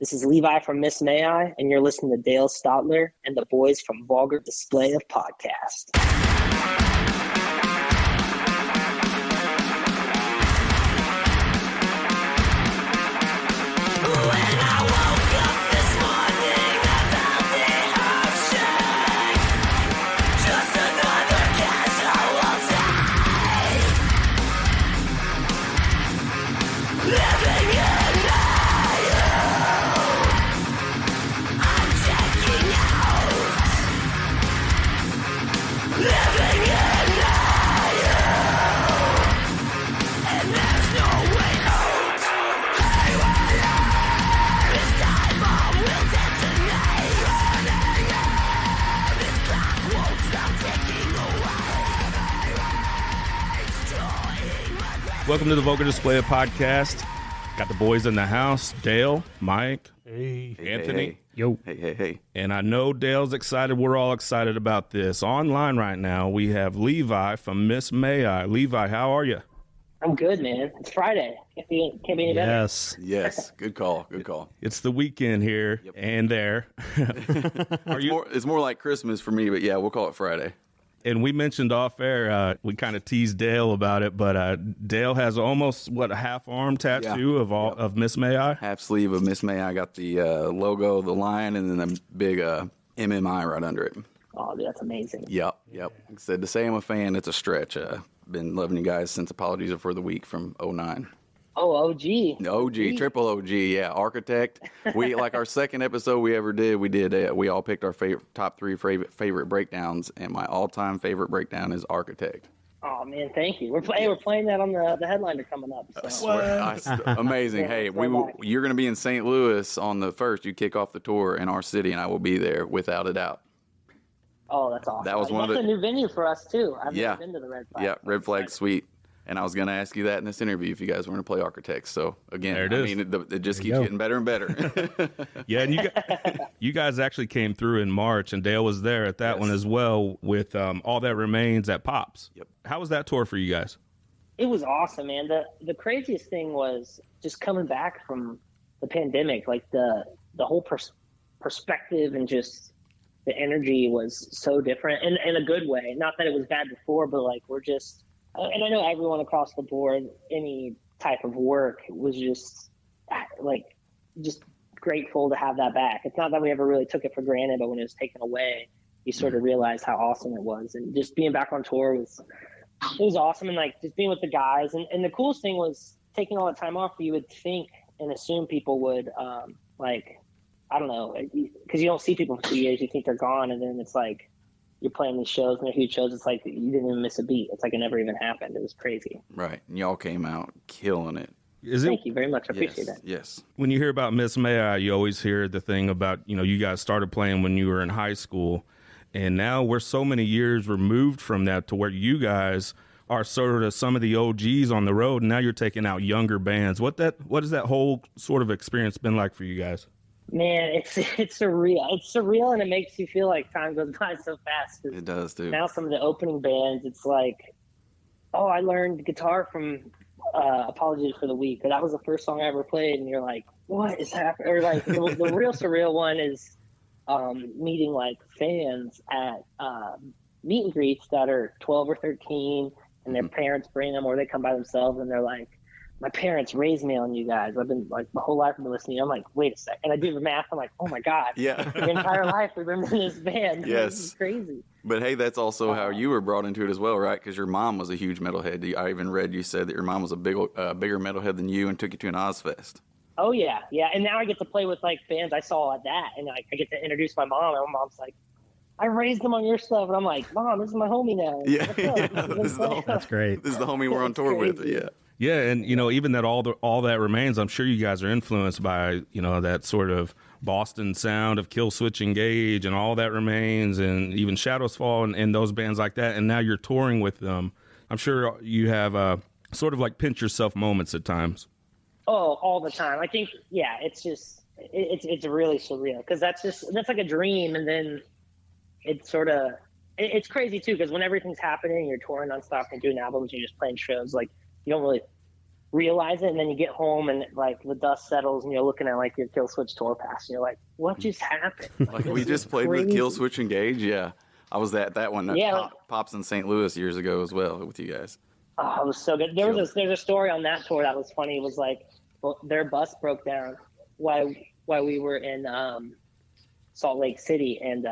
This is Levi from Miss May I, and you're listening to Dale Stotler and the boys from Vulgar Display of Podcast. Welcome to the Vulgar Display Podcast. Got the boys in the house, Dale, Mike, hey, Anthony. hey. Yo. Hey. And I know Dale's excited. We're all excited about this. Online right now, we have Levi from Miss May I. Levi, how are you? I'm good, man. It's Friday. Can't be any better. Yes. Good call. It's the weekend here and there. It's more like Christmas for me, but yeah, we'll call it Friday. And we mentioned off air, we kind of teased Dale about it, but Dale has almost, a half-arm tattoo of Miss May I? Half sleeve of Miss May I. Got the logo, the lion, and then a big MMI right under it. Oh, dude, that's amazing. Yep. Like I said, to say I'm a fan, it's a stretch. Been loving you guys since Apologies Are for the Week from 09. Oh, OG. Triple OG, yeah. Architect. We like our second episode we ever did. We all picked our top three favorite breakdowns, and my all-time favorite breakdown is Architect. Oh man, thank you. We're playing that on the headliner coming up. So. Amazing. Hey, you're going to be in St. Louis on the 1st. You kick off the tour in our city, and I will be there without a doubt. Oh, that's awesome. That was a new venue for us too. I've never been to the Red Flag. Yeah, Red Flag Suite. And I was going to ask you that in this interview if you guys were going to play Architects. So, again, it just keeps getting better and better. Yeah, and you guys actually came through in March, and Dale was there at that one as well with All That Remains at Pops. Yep. How was that tour for you guys? It was awesome, man. The craziest thing was just coming back from the pandemic. Like, the whole perspective and just the energy was so different in a good way. Not that it was bad before, but, like, we're just... And I know everyone across the board, any type of work was just grateful to have that back. It's not that we ever really took it for granted, but when it was taken away, you sort of realized how awesome it was. And just being back on tour was awesome. And like just being with the guys. And the coolest thing was taking all the time off. You would think and assume people would I don't know, because you don't see people for 2 years. You think they're gone, and then it's like, you're playing these shows and they're huge shows. It's like you didn't even miss a beat. It's like it never even happened. It was crazy. Right. And y'all came out killing it. Thank you very much. I appreciate that. Yes. When you hear about Miss May I, you always hear the thing about, you guys started playing when you were in high school. And now we're so many years removed from that to where you guys are sort of some of the OGs on the road. And now you're taking out younger bands. What has that whole sort of experience been like for you guys? Man, it's surreal. It's surreal, and it makes you feel like time goes by so fast. It does, too. Now some of the opening bands, it's like, oh, I learned guitar from Apologies for the Week. Or that was the first song I ever played, and you're like, what is happening? Or like the real surreal one is meeting like fans at meet and greets that are 12 or 13, and their parents bring them, or they come by themselves, and they're like, my parents raised me on you guys. I've been like my whole life I've been listening. I'm like, wait a second. And I do the math. I'm like, oh my God. Yeah. The entire life we've been in this band. Yes. This is crazy. But hey, that's also how you were brought into it as well, right? Because your mom was a huge metalhead. I even read you said that your mom was a bigger metalhead than you and took you to an Ozfest. Oh yeah. Yeah. And now I get to play with like bands I saw at that. And like I get to introduce my mom, and my mom's like, I raised them on your stuff. And I'm like, Mom, this is my homie now. Yeah. That's great. This is the homie we're on tour with. Yeah. Yeah, and even that all that remains, I'm sure you guys are influenced by that sort of Boston sound of Kill Switch Engage and All That Remains, and even Shadows Fall and those bands like that. And now you're touring with them. I'm sure you have sort of like pinch yourself moments at times. Oh, all the time. I think it's just it's really surreal because that's like a dream, and then it's sort of it's crazy too because when everything's happening, you're touring nonstop and doing albums, you're just playing shows like. You don't really realize it, and then you get home and like the dust settles and you're looking at like your Kill Switch tour pass and you're like, what just happened? Like we just played with Kill Switch Engage. Yeah, I was at that one. Pops in St. Louis years ago as well with you guys. Oh, it was so good. There's a story on that tour that was funny. It was like, well, their bus broke down while we were in Salt Lake City, and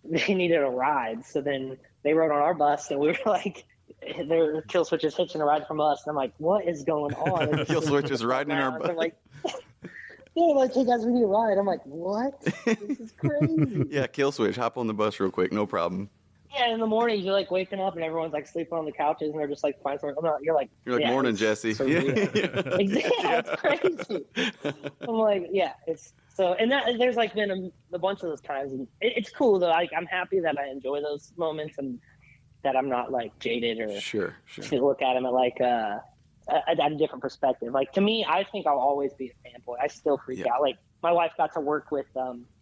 they needed a ride. So then they rode on our bus, and we were like, their Kill Switch is hitching a ride from us. And I'm like, what is going on? Kill Switch is riding in our bus. I'm like, yeah, like, hey guys, we need a ride. I'm like, what? This is crazy. Yeah, Kill Switch, hop on the bus real quick, no problem. Yeah, in the morning you're like waking up and everyone's like sleeping on the couches and they're just like finding something. You're like, yeah, morning, Jesse. So exactly, it's crazy. I'm like, yeah, it's so, and that there's like been a bunch of those times, and it's cool though. Like, I'm happy that I enjoy those moments and that I'm not like jaded or sure. to look at them at like at a different perspective. Like, to me, I think I'll always be a fanboy. I still freak out. Like, my wife got to work with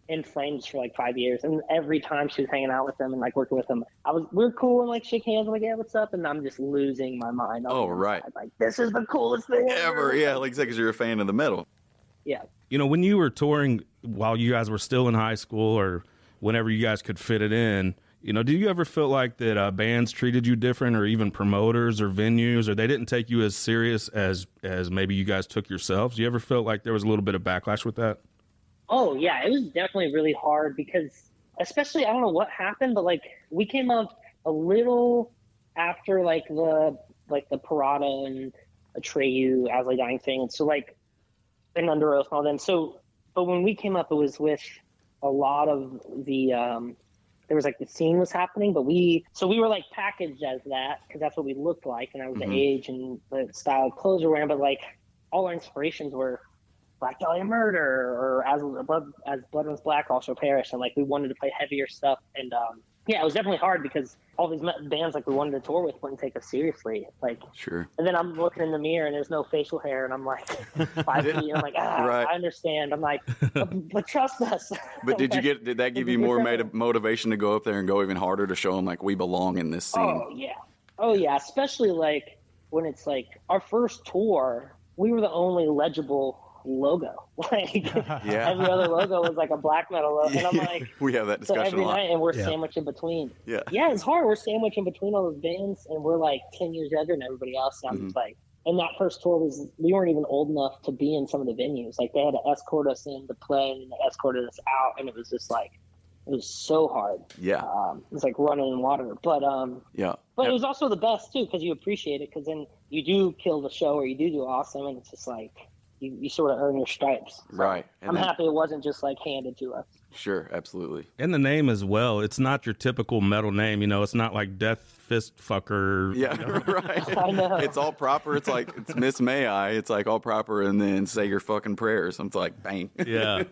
In Flames for like 5 years, and every time she was hanging out with them and like working with them, we're cool and like shake hands and like, yeah, what's up? And I'm just losing my mind. Right. Like, this is the coolest thing ever. Yeah, like because you're a fan of the metal. Yeah. You know, when you were touring while you guys were still in high school or whenever you guys could fit it in, you know, do you ever feel like that bands treated you different, or even promoters or venues, or they didn't take you as serious as maybe you guys took yourselves? Do you ever feel like there was a little bit of backlash with that? Oh yeah, it was definitely really hard because, especially, I don't know what happened, but like we came up a little after like the Parada and Atreyu, As I Dying thing, and so like, and Under Oath and all them. So, but when we came up, it was with a lot of the there was like the scene was happening, but we were like packaged as that because that's what we looked like, and that was the age and the style of clothes we were wearing. But like all our inspirations were Black Dahlia Murder or As Blood Runs Black, Also Perish, and like we wanted to play heavier stuff. And yeah, it was definitely hard because all these bands like we wanted to tour with wouldn't take us seriously. Like, sure. And then I'm looking in the mirror and there's no facial hair, and I'm like 5 feet. And I'm like, right. I understand. I'm like, but trust us. But did that give you more motivation to go up there and go even harder to show them like we belong in this scene? Oh yeah. Especially like when it's like our first tour, we were the only legible logo. Like every other logo was like a black metal logo, and I'm like, we have that discussion every a lot. night, and we're sandwiched in between. Yeah, it's hard. We're sandwiched in between all those bands, and we're like 10 years younger than everybody else. And I'm just like, and that first tour we weren't even old enough to be in some of the venues. Like, they had to escort us in to play, and then they escorted us out, and it was just like, it was so hard. Yeah, it was like running in water. But but it was also the best too, because you appreciate it, because then you do kill the show or you do awesome, and it's just like, you sort of earn your stripes. So right. And I'm happy it wasn't just like handed to us. Sure, absolutely. And the name as well. It's not your typical metal name. You know, it's not like Death Fist Fucker. Yeah, right. I know. It's all proper. It's like, it's Miss May I. It's like all proper, and then say your fucking prayers. It's like, bang. Yeah.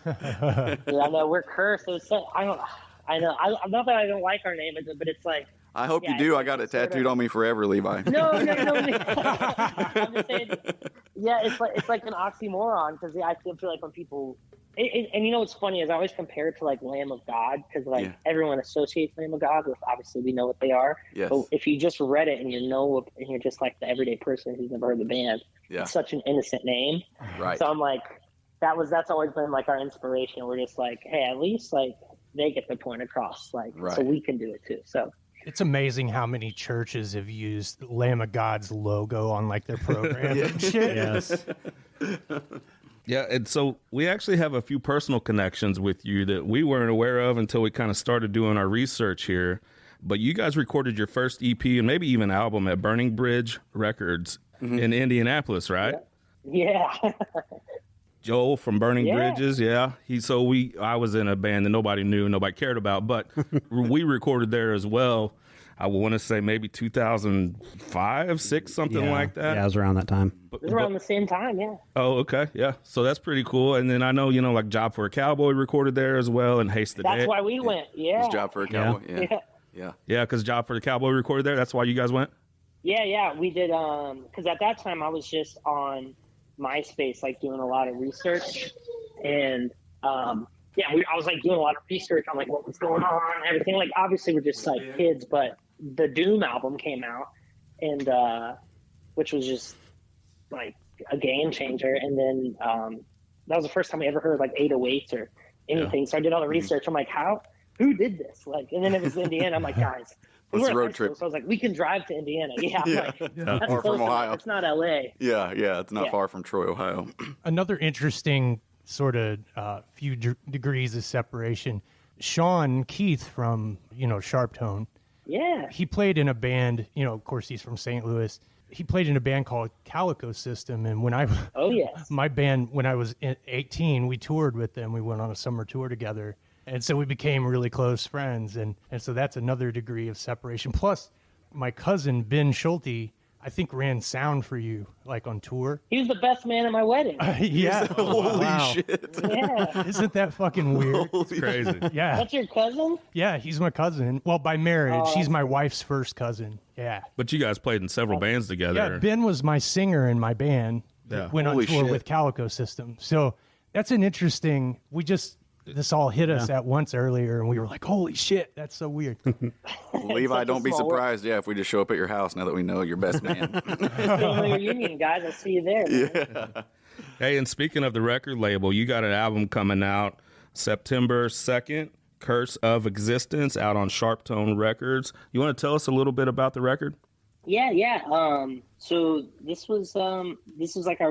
Yeah, I know. We're cursed. I know. Not that I don't like our name, but it's like, I hope you do. I got it tattooed on me forever, Levi. No. I'm just saying. Yeah, it's like an oxymoron, because I feel like when people, and you know what's funny is I always compare it to like Lamb of God, because like everyone associates Lamb of God with, obviously we know what they are. Yes. But if you just read it and you know, and you're just like the everyday person who's never heard the band, it's such an innocent name. Right. So I'm like, that's always been like our inspiration. We're just like, hey, at least like they get the point across, like so we can do it too. So. It's amazing how many churches have used Lamb of God's logo on like their program and shit. Yes. Yeah, and so we actually have a few personal connections with you that we weren't aware of until we kind of started doing our research here. But you guys recorded your first EP and maybe even album at Burning Bridge Records in Indianapolis, right? Yeah. Joel from Burning Bridges, I was in a band that nobody knew, nobody cared about, but we recorded there as well. I want to say maybe 2005, 6, something like that. Yeah, it was around that time. It was around the same time, yeah. Oh, okay, yeah. So that's pretty cool. And then I know, like Job for a Cowboy recorded there as well, and Haste the Dead. That's why we went, It was Job for a Cowboy, Yeah, because Job for the Cowboy recorded there. That's why you guys went? Yeah, we did, because at that time I was just on MySpace, like doing a lot of research, and I was like doing a lot of research on like what was going on and everything. Like, obviously we're just like kids, but the Doom album came out, and which was just like a game changer. And then that was the first time I ever heard like 808s or anything. So I did all the research. I'm like, who did this? Like, and then it was Indiana. I'm like, guys, we Let's were in road high school, trip. so I was like, we can drive to Indiana. Yeah, I'm like, that's Far close from Ohio. enough. It's not LA. Yeah, it's not far from Troy, Ohio. Another interesting sort of few degrees of separation. Sean Keith from, Sharp Tone. Yeah. He played in a band, of course he's from St. Louis. He played in a band called Calico System. And when my band, when I was 18, we toured with them. We went on a summer tour together. And so we became really close friends. And so that's another degree of separation. Plus, my cousin, Ben Schulte, I think ran sound for you, like on tour. He was the best man at my wedding. Yeah. Holy shit. Yeah. Isn't that fucking weird? It's crazy. Yeah. That's your cousin? Yeah, he's my cousin. Well, by marriage. She's my wife's first cousin. Yeah. But you guys played in several bands together. Yeah, Ben was my singer in my band. Yeah. Went on Holy tour shit. with Calico System. So that's an interesting, this all hit us at once earlier, and we were like, holy shit, that's so weird. Levi, don't be small surprised, if we just show up at your house now that we know you're best man. Family reunion, guys. I'll see you there. Man. Hey, and speaking of the record label, you got an album coming out September 2nd, Curse of Existence, out on Sharp Tone Records. You want to tell us a little bit about the record? Yeah. So this was like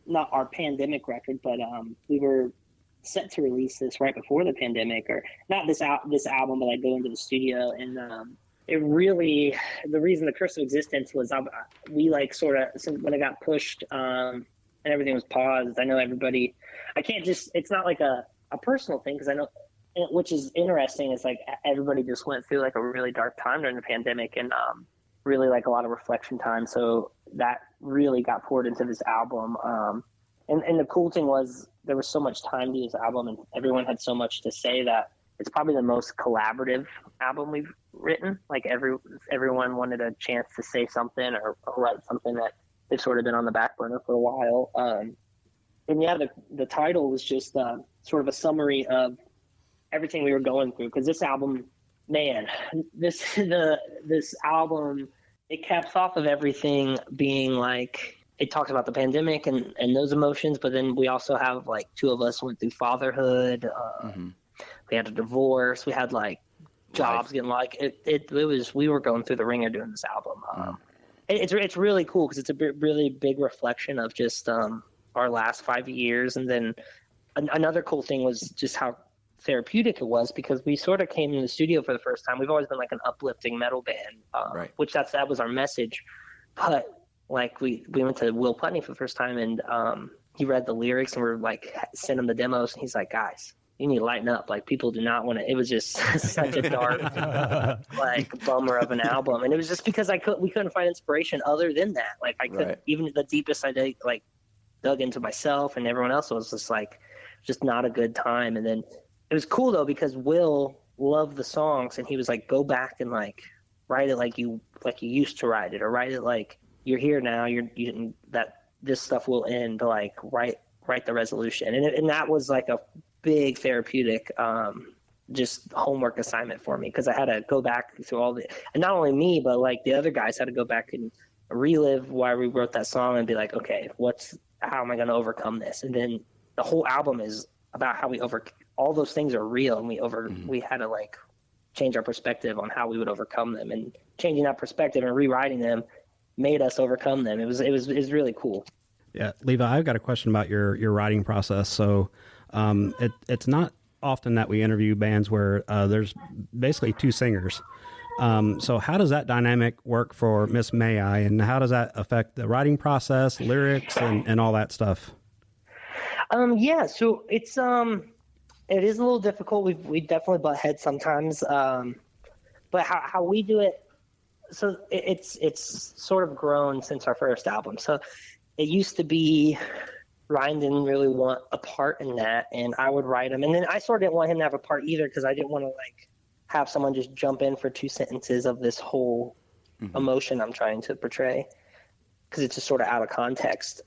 not our pandemic record, but we were set to release this right before the pandemic, or not this album, but I go into the studio, and it really, the reason the Curse of Existence was we like sort of, when it got pushed and everything was paused, I know everybody, I can't just, it's not like a personal thing, because I know, which is interesting, is like everybody just went through like a really dark time during the pandemic, and really like a lot of reflection time, so that really got poured into this album. And the cool thing was there was so much time to use the album, and everyone had so much to say that it's probably the most collaborative album we've written. Like everyone wanted a chance to say something or write something that they've sort of been on the back burner for a while. And yeah, the title was just sort of a summary of everything we were going through. Because this album, man, this album, it caps off of everything being like, it talks about the pandemic and those emotions, but then we also have like two of us went through fatherhood. We had a divorce. We had like jobs getting like it was, we were going through the ringer doing this album. It's really cool because it's a really big reflection of just our last 5 years. And then another cool thing was just how therapeutic it was, because we sort of came in the studio for the first time. We've always been like an uplifting metal band, which that was our message. But like we went to Will Putney for the first time, and he read the lyrics, and we're like, sent him the demos, and he's like, guys, you need to lighten up. Like, people do not want to. It was just such a dark, like, bummer of an album, and it was just because we couldn't find inspiration other than that. Like, I couldn't, even the deepest I dug into myself, and everyone else was just like, just not a good time. And then it was cool though, because Will loved the songs, and he was like, go back and like write it like you used to write it, or write it like you're here now. That this stuff will end. Like write the resolution, and that was like a big therapeutic just homework assignment for me, because I had to go back through all and not only me, but like the other guys had to go back and relive why we wrote that song and be like, okay, how am I going to overcome this? And then the whole album is about how we all those things are real, and we had to like change our perspective on how we would overcome them, and changing that perspective and rewriting them made us overcome them. It was really cool. Yeah, Levi, I've got a question about your writing process. So it's not often that we interview bands where there's basically two singers. So how does that dynamic work for Miss May I, and how does that affect the writing process, lyrics, and all that stuff? Yeah, so it is a little difficult. We definitely butt heads sometimes. But how we do it, so it's sort of grown since our first album. So it used to be Ryan didn't really want a part in that, and I would write him. And then I sort of didn't want him to have a part either, because I didn't want to like have someone just jump in for 2 sentences of this whole emotion I'm trying to portray, because it's just sort of out of context.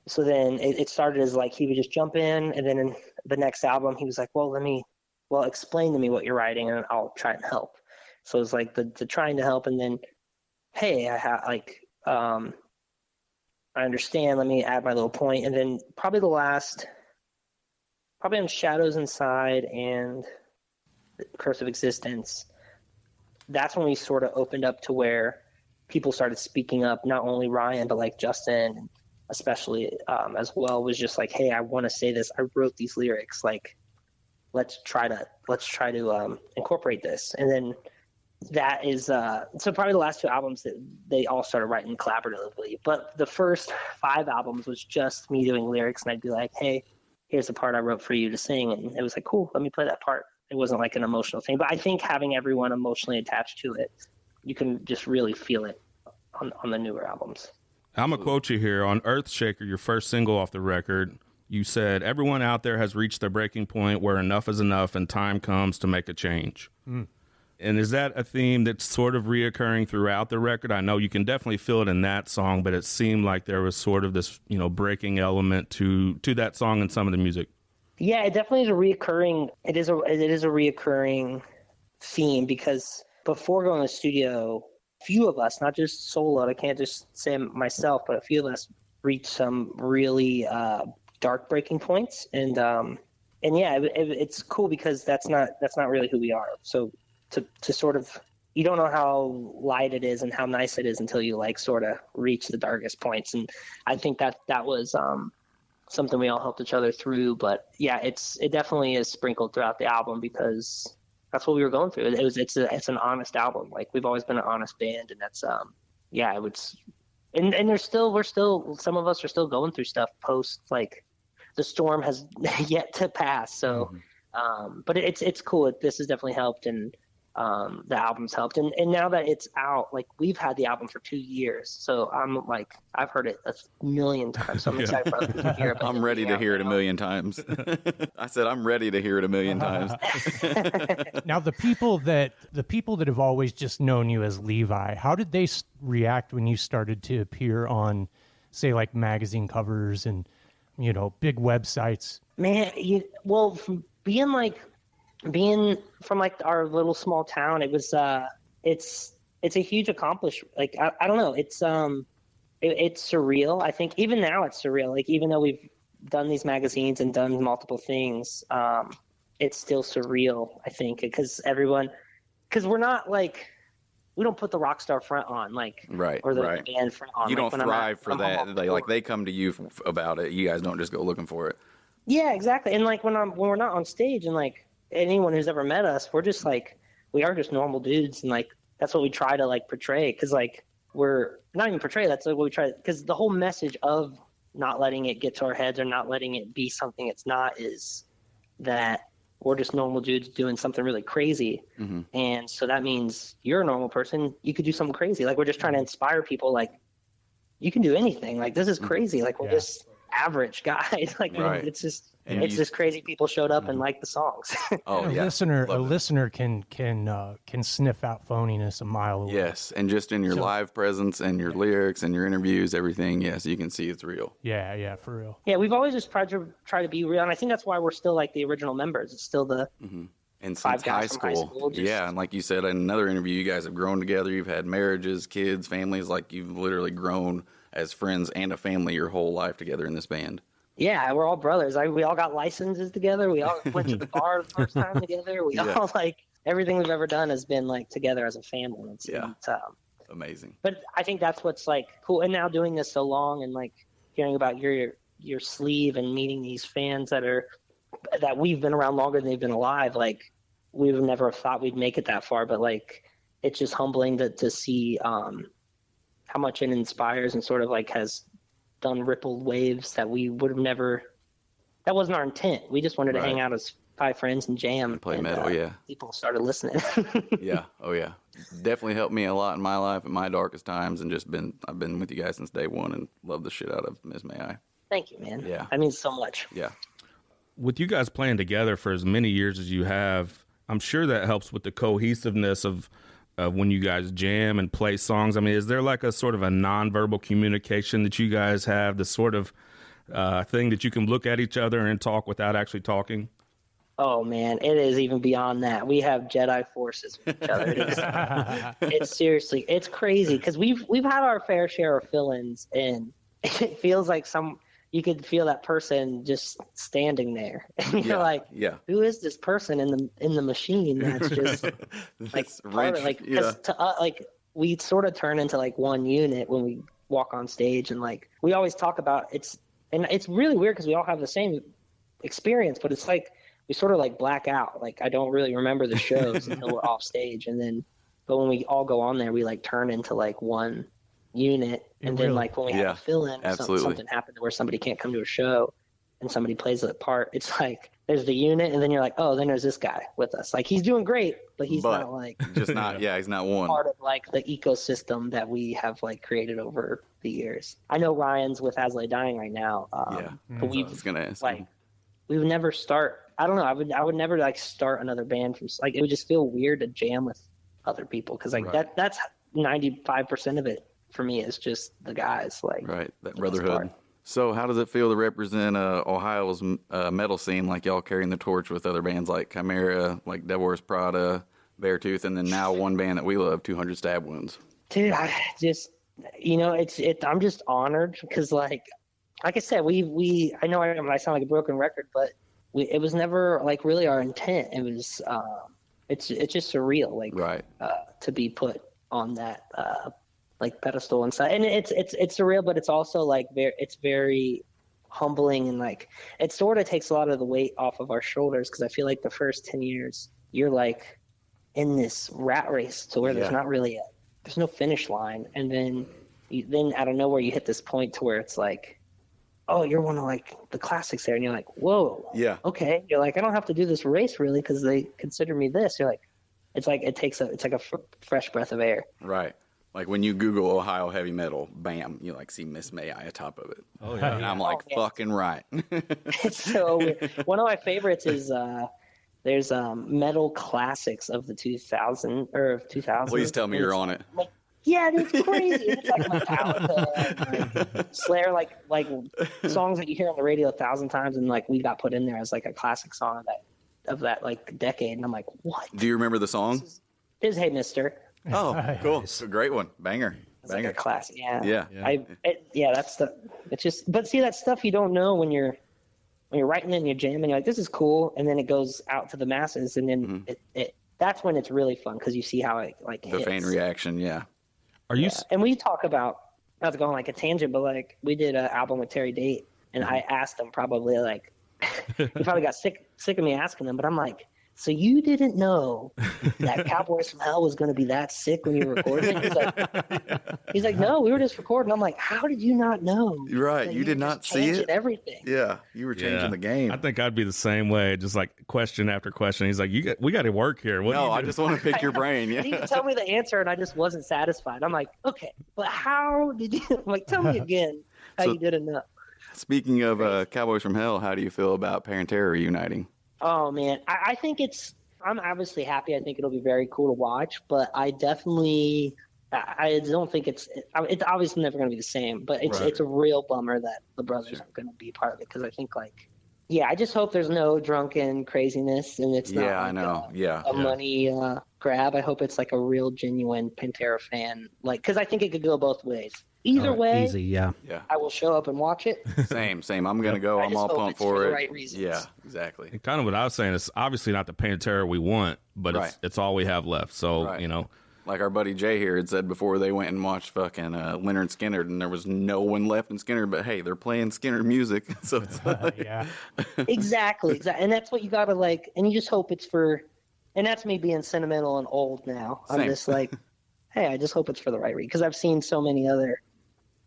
So then it started as like he would just jump in, and then in the next album he was like, well, explain to me what you're writing and I'll try and help. So it was like the trying to help, and then, hey, I have like I understand. Let me add my little point. And then probably on Shadows Inside and Curse of Existence, that's when we sort of opened up to where people started speaking up, not only Ryan, but like Justin, especially as well, was just like, hey, I want to say this. I wrote these lyrics. Like, let's try to incorporate this. And then that is so probably the last two albums that they all started writing collaboratively. But the first 5 albums was just me doing lyrics, and I'd be like, hey, here's the part I wrote for you to sing. And it was like, cool, let me play that part. It wasn't like an emotional thing. But I think having everyone emotionally attached to it, you can just really feel it on the newer albums. I'm going to quote you here. On Earthshaker, your first single off the record, you said, everyone out there has reached their breaking point where enough is enough and time comes to make a change. Mm. And is that a theme that's sort of reoccurring throughout the record? I know you can definitely feel it in that song, but it seemed like there was sort of this, breaking element to that song and some of the music. Yeah, it definitely is a reoccurring. It is a reoccurring theme, because before going to the studio, a few of us, not just solo, I can't just say myself, but a few of us reached some really dark breaking points, and yeah, it's cool because that's not really who we are. So to sort of, you don't know how light it is and how nice it is until you like sort of reach the darkest points, and I think that was something we all helped each other through. But yeah, it definitely is sprinkled throughout the album because that's what we were going through. It's an honest album. Like, we've always been an honest band, and that's yeah, it was, and we're still some of us are still going through stuff post, like, the storm has yet to pass. So but it's cool. This has definitely helped, and the album's helped, and now that it's out, like, we've had the album for 2 years, so I'm like, I've heard it a million times, so I'm excited for others to hear it. I'm ready to hear it a million times. I said I'm ready to hear it a million times. Now, the people that have always just known you as Levi, how did they react when you started to appear on, say, like, magazine covers and big websites? Man, from being from like our little small town, it was it's a huge accomplishment. Like, I don't know, it's surreal. I think even now it's surreal. Like, even though we've done these magazines and done multiple things, it's still surreal, I think, because we're not like, we don't put the rock star front on, like, right, or the right. band front on. You like, don't thrive for that. They come to you about it. You guys don't just go looking for it. Yeah, exactly. And like when we're not on stage, and like anyone who's ever met us, we're just like, we are just normal dudes, and like that's what we try to like portray, because like we're not even portray. That's like what we try, because the whole message of not letting it get to our heads or not letting it be something it's not is that we're just normal dudes doing something really crazy. Mm-hmm. And so that means you're a normal person. You could do something crazy. Like, we're just trying to inspire people. Like, you can do anything. Like, this is crazy. Like, we're just average guys. Like, right. It's just crazy people showed up and liked the songs. Oh, yeah. A listener can sniff out phoniness a mile away. Yes, and just in your live presence and your lyrics and your interviews, everything, yes, you can see it's real. Yeah, for real. Yeah, we've always just tried to be real, and I think that's why we're still like the original members. It's still the and since high school, and like you said in another interview, you guys have grown together. You've had marriages, kids, families. Like, you've literally grown as friends and a family your whole life together in this band. Yeah, we're all brothers. We all got licenses together. We all went to the bar the first time together. We all, like, everything we've ever done has been like together as a family. It's amazing. But I think that's what's like cool. And now doing this so long, and like hearing about your sleeve and meeting these fans that we've been around longer than they've been alive. Like, we would never have thought we'd make it that far, but like, it's just humbling to see how much it inspires and sort of like has done rippled waves that we would have never. That wasn't our intent. We just wanted to hang out as 5 friends and jam and play metal. People started listening. Yeah. Oh yeah. Definitely helped me a lot in my life in my darkest times, and I've been with you guys since day one and love the shit out of Ms. May I. Thank you, man. Yeah. That means so much. Yeah. With you guys playing together for as many years as you have, I'm sure that helps with the cohesiveness of when you guys jam and play songs. I mean, is there like a sort of a nonverbal communication that you guys have, the sort of thing that you can look at each other and talk without actually talking? Oh man, it is even beyond that. We have Jedi forces with each other. It's seriously, it's crazy, because we've had our fair share of fill-ins, and it feels like you could feel that person just standing there. And you're like, who is this person in the machine that's just like part of, like, to like we sort of turn into like one unit when we walk on stage, and like we always talk about and it's really weird because we all have the same experience, but it's like we sort of like black out. Like I don't really remember the shows until we're off stage, but when we all go on there, we like turn into like one unit. And then like when we have a fill-in, something happened to where somebody can't come to a show and somebody plays a part, it's like there's the unit, and then you're like, oh, then there's this guy with us. Like he's doing great, but he's not like just not he's not one part of like the ecosystem that we have like created over the years. I know Ryan's with As Lay Dying right now. But we would never start. I don't know. I would never like start another band from like, it would just feel weird to jam with other people because like that's 95% of it for me is just the guys, like that brotherhood. So how does it feel to represent Ohio's metal scene, like y'all carrying the torch with other bands like Chimera, like Devil Wears Prada, Beartooth, and then now one band that we love, 200 Stab Wounds? Dude, I just, I'm just honored because like I said, I know I sound like a broken record, but it was never like really our intent. It was it's just surreal, like to be put on that like pedestal inside, and it's surreal, but it's also like very humbling, and like it sort of takes a lot of the weight off of our shoulders because I feel like the first 10 years you're like in this rat race to where there's not really there's no finish line, and then out of nowhere you hit this point to where it's like, oh, you're one of like the classics there, and you're like, whoa, okay, you're like, I don't have to do this race really because they consider me this. You're like, it's like a fresh breath of air, right? Like when you Google Ohio heavy metal, bam, you like see Miss May I atop of it. Oh yeah, and I'm like, fucking right. It's so weird. One of my favorites is there's metal classics of the 2000 or of 2000. Please tell me you're on it. Like, yeah, it's crazy. It's like Metallica, like Slayer, like songs that you hear on the radio 1,000 times, and like we got put in there as like a classic song of that like decade, and I'm like, what? Do you remember the song? This is Hey Mister. Oh, cool! It's a great one, banger. It's like a classic, yeah. That's it's just, but see, that stuff you don't know when you're writing it and you're jamming. You're like, this is cool, and then it goes out to the masses, and then that's when it's really fun because you see how it like the fan reaction. Yeah. Are you? And we talk about, not to go on like a tangent, but like we did an album with Terry Date, and I asked him probably like he probably got sick of me asking him, but I'm like, so you didn't know that Cowboys from Hell was going to be that sick when you were recording it? He's like, no, we were just recording. I'm like, how did you not know? Right, you did not see it. Everything. Yeah, you were changing the game. I think I'd be the same way, just like question after question. He's like, we got to work here. I just want to pick your brain. Yeah. He would tell me the answer, and I just wasn't satisfied. I'm like, okay, but how did you? I'm like, tell me again how you didn't know. Speaking of Cowboys from Hell, how do you feel about Pantera reuniting? Oh, man. I think I'm obviously happy. I think it'll be very cool to watch, but I don't think it's obviously never going to be the same, but it's a real bummer that the brothers aren't going to be part of it because I think I just hope there's no drunken craziness and it's not a money grab. I hope it's like a real genuine Pantera fan, like, because I think it could go both ways. Either way, easy, yeah. I will show up and watch it. Same. I'm going to go. I'm all pumped for it. The right reasons. Yeah, exactly. And kind of what I was saying is obviously not the Pantera we want, but it's all we have left. So, like our buddy Jay here had said before, they went and watched fucking Leonard Skinner, and there was no one left in Skinner, but hey, they're playing Skinner music. So it's like, Exactly. And that's what you got to like, and you just hope it's for, and that's me being sentimental and old now. I'm just like, hey, I just hope it's for the right reason because I've seen so many other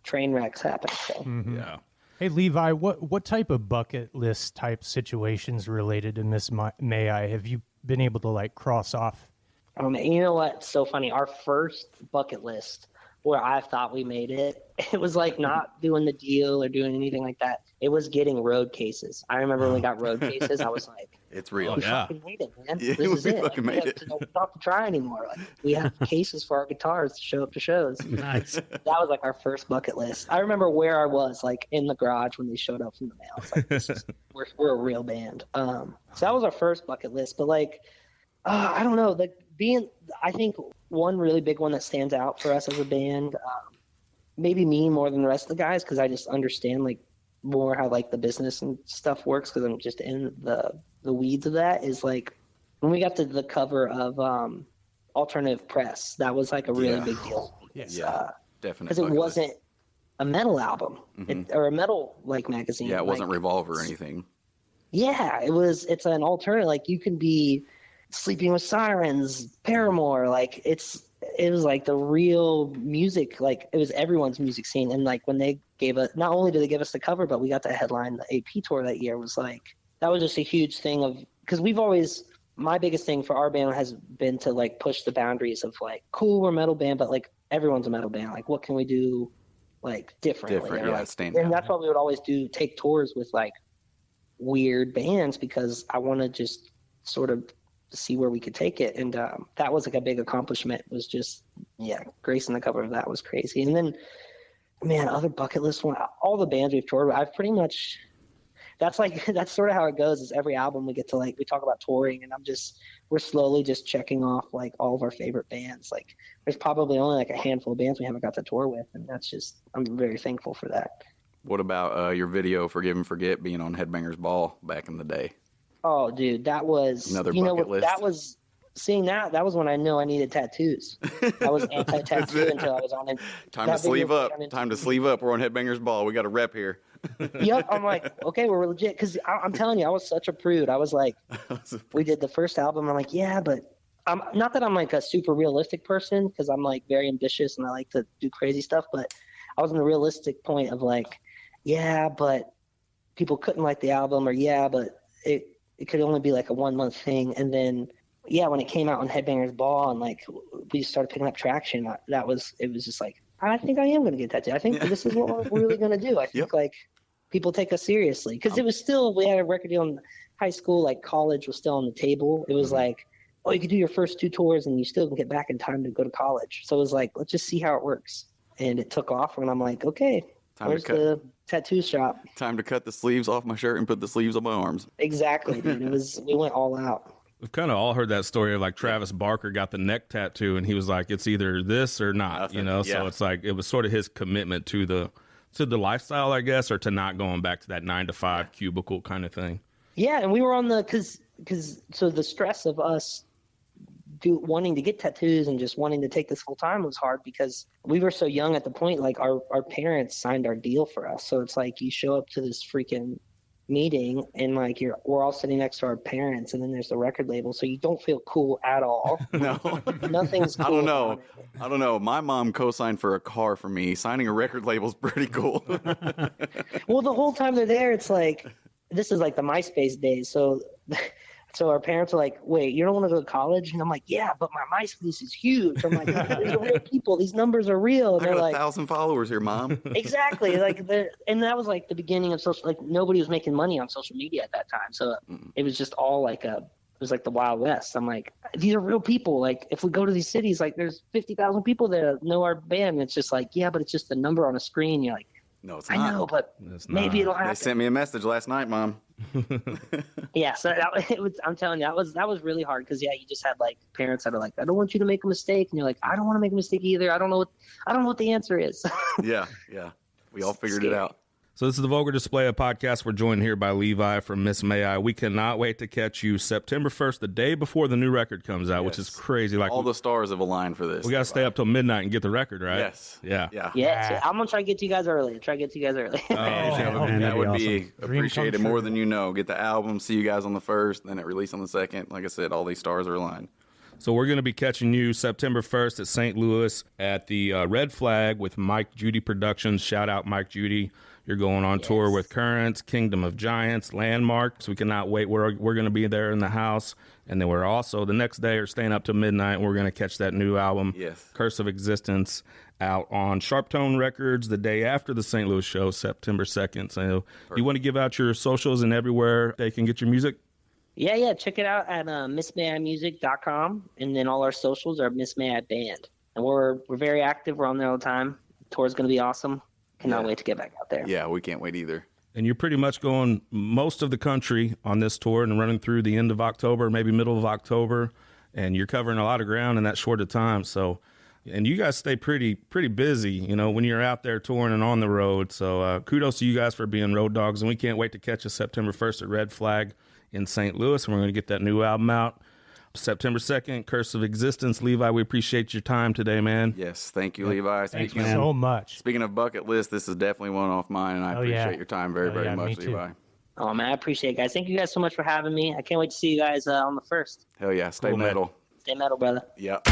train wrecks happen. So. Yeah. Hey Levi, what type of bucket list type situations related to Miss May I have you been able to like cross off? You know what's so funny? Our first bucket list where I thought we made it, it was like not doing the deal or doing anything like that. It was getting road cases. I remember when we got road cases, I was like, it's real. We fucking made it, man. This is it. Fucking made it. We don't have to try anymore. Like, we have cases for our guitars to show up to shows. Nice. That was like our first bucket list. I remember where I was, like in the garage when they showed up from the mail. It's like, this is, we're a real band. So that was our first bucket list. But like, I don't know, like I think one really big one that stands out for us as a band, maybe me more than the rest of the guys, because I just understand like more how like the business and stuff works, because I'm just in the weeds of that, is like when we got to the cover of Alternative Press, that was like a really big deal. Definitely. Because it wasn't a metal album or a metal like magazine. Yeah, it wasn't Revolver or anything. Yeah, it's an alternative. Like you can be Sleeping with Sirens, Paramore. Like it was like the real music. Like it was everyone's music scene. And like when they gave us, not only did they give us the cover, but we got to headline the AP tour that year. Was like, that was just a huge thing of, because my biggest thing for our band has been to like push the boundaries of like, cool, we're a metal band, but like everyone's a metal band. Like what can we do like differently? Yeah, and that's what we would always do, take tours with like weird bands, because I want to just sort of see where we could take it. And that was like a big accomplishment, was just gracing the cover of that was crazy. And then, man, other bucket list one, all the bands we've toured with, I've pretty much, that's sort of how it goes, is every album we get to like, we talk about touring, and we're slowly just checking off like all of our favorite bands. Like there's probably only like a handful of bands we haven't got to tour with, and I'm very thankful for that. What about your video Forgive and Forget being on Headbangers Ball back in the day? Oh, dude, that was another bucket list. That was seeing that was when I knew I needed tattoos. I was anti-tattoo until I was on it. Time to sleeve up. Time to sleeve up. We're on Headbangers Ball. We got a rep here. Yep. I'm like, okay, we're legit. Because I'm telling you, I was such a prude. I was like, we did the first album. I'm like, yeah, but I'm not that I'm like a super realistic person, because I'm like very ambitious and I like to do crazy stuff. But I was in the realistic point of like, yeah, but people couldn't like the album, or but it could only be like a 1 month thing. And then, when it came out on Headbangers Ball and like we started picking up traction, it was just like, I think I am going to get tattooed. I think this is what we're really going to do. I think like people take us seriously, because it was still, we had a record deal in high school, like college was still on the table. It was like, oh, you could do your first 2 tours and you still can get back in time to go to college. So it was like, let's just see how it works. And it took off, and I'm like, okay, where's the tattoo shop? Time to cut the sleeves off my shirt and put the sleeves on my arms. Exactly, dude. We went all out. We've kind of all heard that story of like Travis Barker got the neck tattoo, and he was like, it's either this or not, So it's like, it was sort of his commitment to the lifestyle, I guess, or to not going back to that 9-to-5 cubicle kind of thing. Yeah, and we were on so the stress of us wanting to get tattoos and just wanting to take this full time was hard, because we were so young at the point. Like our parents signed our deal for us, so it's like you show up to this freaking meeting and like we're all sitting next to our parents, and then there's the record label, so you don't feel cool at all. No, nothing's cool. I don't know. My mom co-signed for a car for me. Signing a record label's pretty cool. Well, the whole time they're there, it's like, this is like the MySpace days, so our parents are like, wait, you don't want to go to college? And I'm like, yeah, but my MySpace is huge. I'm like, these are real people. These numbers are real. And I got like, 1,000 followers here, Mom. Exactly. And that was like the beginning of social, like nobody was making money on social media at that time. So it was just all like it was like the Wild West. I'm like, these are real people. Like if we go to these cities, like there's 50,000 people that know our band. And it's just like, yeah, but it's just a number on a screen. You're like, no, it's not. I know, but maybe it'll happen. They sent me a message last night, Mom. Yeah, so I'm telling you, that was really hard, because you just had like parents that are like, I don't want you to make a mistake, and you're like, I don't want to make a mistake either. I don't know what the answer is. Yeah, we all figured it out. So this is the Vulgar Display, a podcast. We're joined here by Levi from Miss May I. We cannot wait to catch you September 1st, the day before the new record comes out, which is crazy. Like all the stars have aligned for this. We got to stay up till midnight and get the record, right? Yes. Yeah. So I'm going to try to get to you guys early. That would be appreciated more than you know. Get the album, see you guys on the 1st, then it release on the 2nd. Like I said, all these stars are aligned. So we're going to be catching you September 1st at St. Louis at the Red Flag with Mike Judy Productions. Shout out Mike Judy. You're going on tour with Currents, Kingdom of Giants, Landmarks. We cannot wait. We're going to be there in the house. And then we're also, the next day, are staying up till midnight, and we're going to catch that new album, Curse of Existence, out on Sharp Tone Records the day after the St. Louis show, September 2nd. So you want to give out your socials and everywhere they can get your music? Yeah. Check it out at missmayimusic.com, and then all our socials are Miss May I Band. And we're very active. We're on there all the time. The tour's going to be awesome. Cannot wait to get back out there. Yeah, we can't wait either. And you're pretty much going most of the country on this tour and running through the end of October, maybe middle of October. And you're covering a lot of ground in that short of time. So And you guys stay pretty busy, you know, when you're out there touring and on the road. So kudos to you guys for being road dogs. And we can't wait to catch us September 1st at Red Flag in St. Louis. And we're going to get that new album out September 2nd, Curse of Existence. Levi, we appreciate your time today, man. Yes, thank you, Levi. Thank you so much. Speaking of bucket list, this is definitely one off mine, and I appreciate your time very much, Levi. Oh, man, I appreciate it, guys. Thank you guys so much for having me. I can't wait to see you guys on the 1st. Hell yeah. Stay metal. Stay metal, brother. Yep.